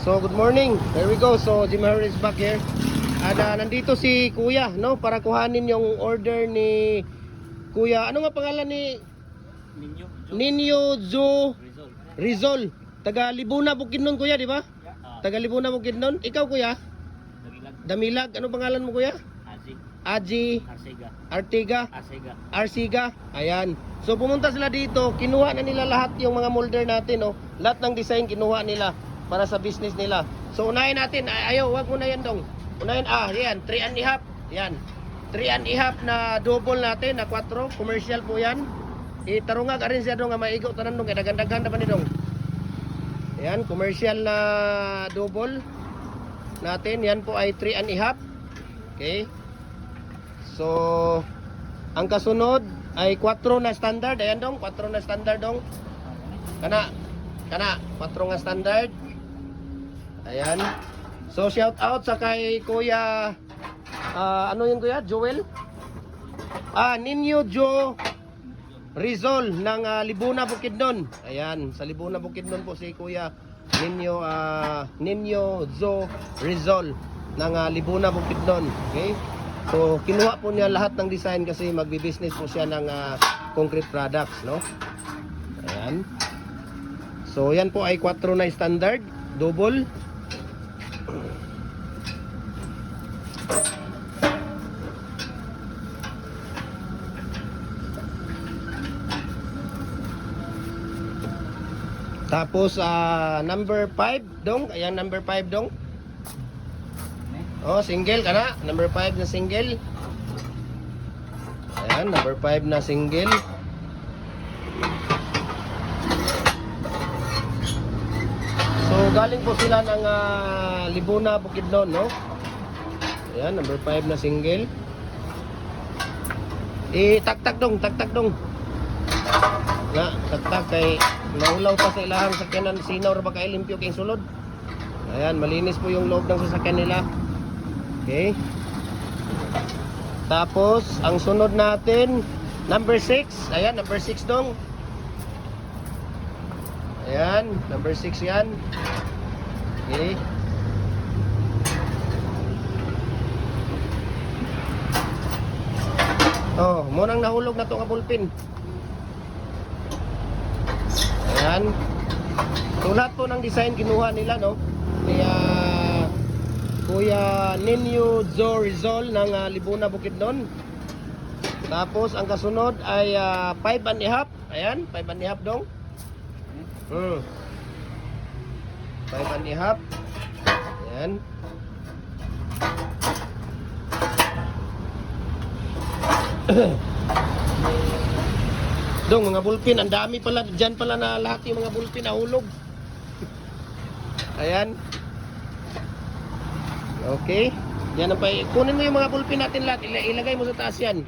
So good morning, there we go. So Jim Harris back here. And nandito si Kuya, no, para kuhanin yung order ni Kuya. Ano nga pangalan ni Ninyo Zo Rizal. Taga Libuna Bukidnon, Kuya, di ba? Taga Libuna Bukidnon. Ikaw, Kuya? Damilag. Ano pangalan mo, Kuya? Aji Artiga Arsiga. Ayan. So pumunta sila dito, kinuha na nila lahat yung mga molder natin, no. Lahat ng design kinuha nila para sa business nila. So unahin natin, ayaw, wag mo na yan dong. Unahin, yan, 3 and a half. Yan. 3 and a half na double natin, na 4, commercial po yan. Itarungag arin siya dong nga maigo tanan dong, kaya daghan-daghan naman ni dong. Yan, commercial na double natin, yan po ay 3 and a half. Okay. So ang kasunod ay 4 na standard. Ayan dong, 4 na standard dong. Kana 4 nga standard. Ayan. So shout out sa kay Kuya ano yun, Kuya? Joel? Ninyo Jo Rizal ng Libuna Bukidnon. Ayan, sa Libuna Bukidnon po si Kuya Ninyo Jo Rizal ng Libuna Bukidnon. Okay? So kinuha po niya lahat ng design kasi magbi-business po siya ng concrete products, no? Ayan. So yan po ay 4 na standard, double. Tapos number 5 dong, ayan number 5 dong. Oh, single kana, number 5 na single. Ayan, number 5 na single. So galing po sila ng Libuna Bukidnon, no? Ayan, number 5 na single. Tak-tak dong. Na, tak-tak kay naulaw pa sa ilahang sakyanan, sinaw ra ba kay limpyo kay sulod. Ayan, malinis po yung loob ng sasakyan nila. Okay. Tapos ang sunod natin number 6. Ayan, number 6 dong. Ayan, number 6 yan. Okay. Oh, munang nahulog na to nga ballpen. Ayan. So lahat po ng design kinuha nila, no? Kaya Kuya Ninyo Jo Rizal ng Libuna Bukidnon. Tapos ang kasunod ay 5 and a half. Ayan, 5 and a half dong. 5 and a half. Ayan. Dong, mga bulpin, ang dami pala. Diyan pala na lahat yung mga bulpin nahulog. Ayan. Okay. Yan ang kunin mo yung mga bulpin natin lahat. Ilagay mo sa taas yan.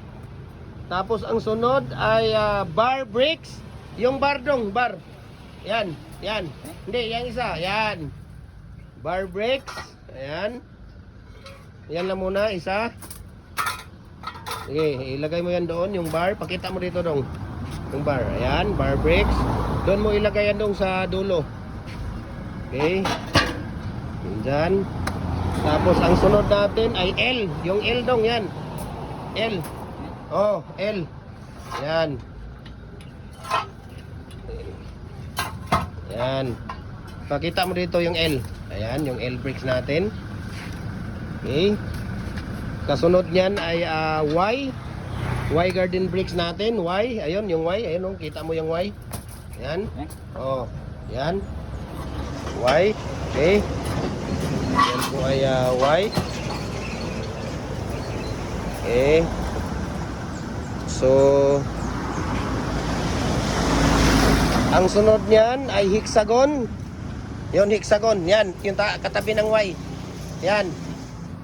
Tapos ang sunod ay bar brakes. Yung bar dong, bar. Yan. Hindi, yung isa. Yan. Bar brakes. Ayan. Yan lang muna, isa. Sige, ilagay mo yan doon, yung bar. Pakita mo dito dong. Yung bar. Ayan, bar brakes. Doon mo ilagay yan dong sa dulo. Okay. Yan. Tapos ang sunod natin ay L. Yung L dong yan. L. Oh, L. Yan. Yan. Pakita mo dito yung L. Ayan, yung L brakes natin. Okay. Kasunod niyan ay Y. Y garden brakes natin. Y. Ayun, yung Y. Ayun, kita mo yung Y. Yan. Oh, yan. Y. Okay. Yan po ay Y. Okay. So ang sunod niyan ay hexagon. Yon, hexagon. Yan, yung katabi ng Y. Yan.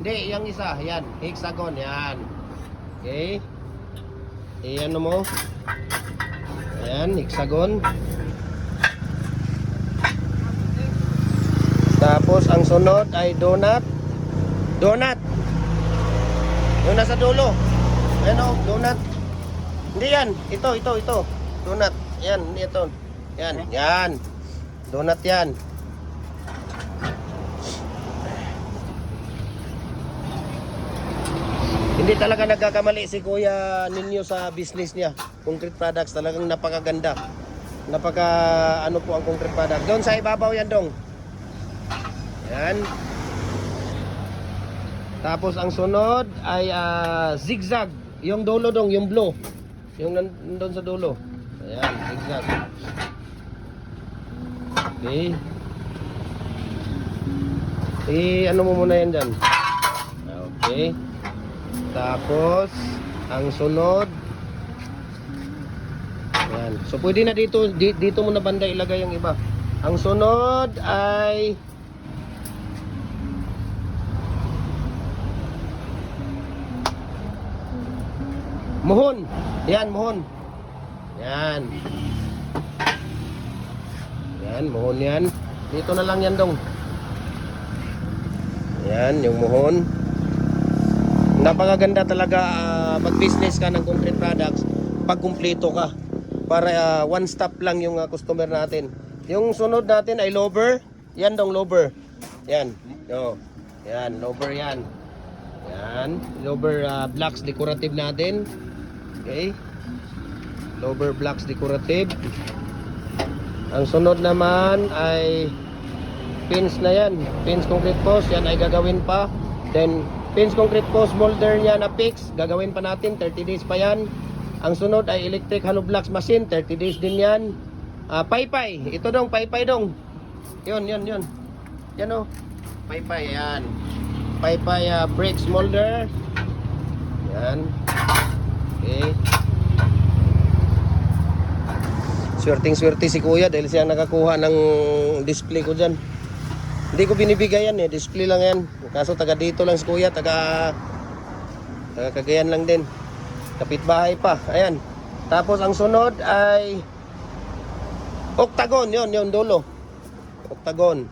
Hindi, yung isa. Yan, hexagon. Yan. Okay. Ayan mo. Ayan, hexagon. Tapos ang sunod ay donut. Donut. Yung nasa dulo. Ayan o, donut. Hindi yan. Ito. Donut. Yan, ito. Yan. Donut yan. Hindi talaga nagkakamali si Kuya Ninyo sa business niya. Concrete products talagang napakaganda. Napaka ano po ang concrete product. Doon sa ibabaw yan dong. Yan. Tapos ang sunod ay zigzag. Yung dulo dong, yung blue. Yung nandun sa dulo. Ayan, zigzag. Okay. Ano mo muna yan dyan. Okay. Tapos, ang sunod. Ayan. So, pwede na dito, dito mo na banda ilagay yung iba. Ang sunod ay muhon. Yan, muhon. Yan. Yan, muhon yan. Dito na lang yan dong. Yan, yung muhon. Napakaganda talaga mag-business ka ng concrete products pag kumpleto ka. Para one stop lang yung customer natin. Yung sunod natin ay lover. Yan dong, lover. Yan. Oh. Yan, lover yan. Yan, lover blocks decorative natin. Okay. Lower blocks decorative. Ang sunod naman ay pins na yan. Pins concrete post. Yan ay gagawin pa. Then pins concrete post molder niya na fix. Gagawin pa natin. 30 days pa yan. Ang sunod ay electric hollow blocks machine. 30 days din yan. Paypay. Ito dong. Paypay dong. Yun. Yan o. Paypay. Yan. Paypay bricks molder. Yan. Okay. Swerting-swerte si Kuya dahil siya nakakuha ng display ko dyan. Hindi ko binibigay yan eh, display lang yan. Kaso taga dito lang si Kuya, taga Cagayan lang din. Kapitbahay pa, ayan. Tapos ang sunod ay octagon, yun dulo. Octagon.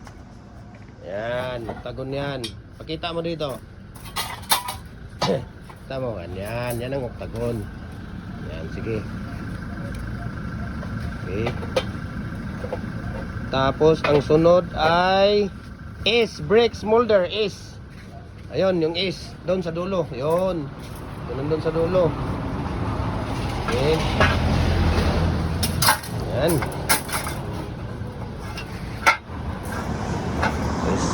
Yan, octagon yan. Pakita mo dito. Tama kan, yan ang octagon. Yan, sige. Okay. Tapos ang sunod ay is bricks molder is. Ayun, yung is doon sa dulo. Yun. Yun doon sa dulo. Okay. Yan. Yes.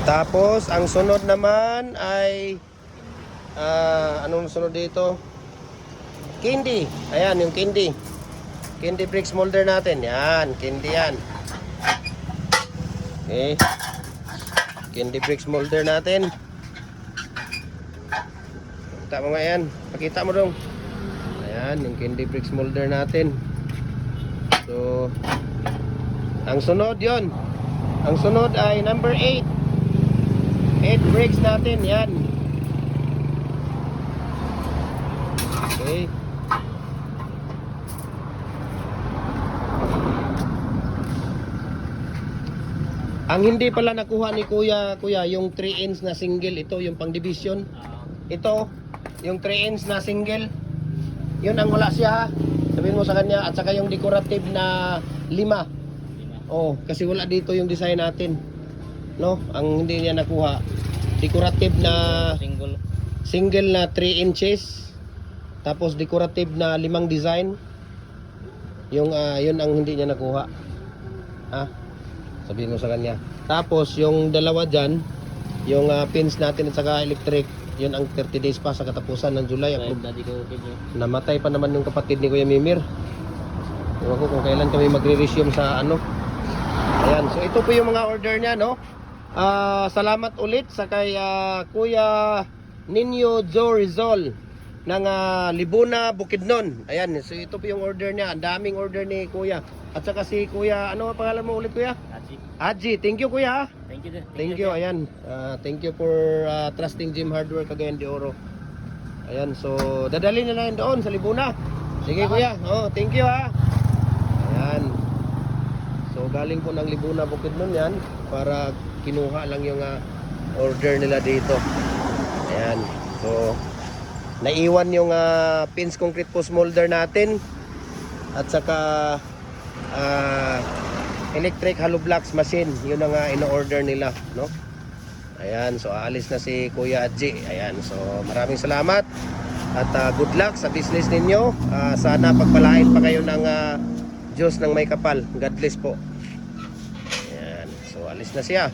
Tapos ang sunod naman ay anong sunod dito? Candy. Ayan, yung candy. Candy bricks molder natin. Yan, candy yan. Okay. Candy bricks molder natin. Pakita mo nga yan. Pakita mo dong. Ayan, yung candy bricks molder natin. So, ang sunod yon. Ang sunod ay number 8. 8 bricks natin. Yan. Okay. Ang hindi pala nakuha ni Kuya, yung 3 inch na single, ito yung pang division. Ito, yung 3 inch na single. Yun ang wala siya ha. Sabihin mo sa kanya, at saka yung decorative na 5. Oh, kasi wala dito yung design natin. No, ang hindi niya nakuha. Decorative na single na 3 inches. Tapos decorative na 5 design. Yung yun ang hindi niya nakuha. Ha? Sabihin mo sa kanya. Tapos yung dalawa dyan, yung pins natin at saka electric, yun ang 30 days pa sa katapusan ng July. Namatay pa naman yung kapatid ni Kuya Mimir. Ewan ko kung kailan kami magre-resume sa ano. Ayan, so ito po yung mga order niya, no? Salamat ulit sa kay Kuya Ninyo Joe Rizal ng Libuna, Bukidnon. Ayan, so ito po yung order niya. Ang daming order ni Kuya. At saka si Kuya, ano ang pangalan mo ulit Kuya? Haji. Thank you Kuya. Thank you. Ayan. Thank you for trusting Jim Hardware Cagayan de Oro. Ayan, so dadalhin na lang doon sa Libuna. Sige Kuya. Oh, thank you ha. Ayan. So galing po ng Libuna, Bukidnon yan para kinuha lang yung order nila dito. Ayan. So naiwan yung pins concrete post molder natin at saka electric hollow blocks machine. Yun ang in-order nila, no? Ayan, so aalis na si Kuya Adji. Ayan, so maraming salamat at good luck sa business ninyo. Sana pagpalain pa kayo ng Diyos ng may kapal. God bless po. Ayan, so alis na siya.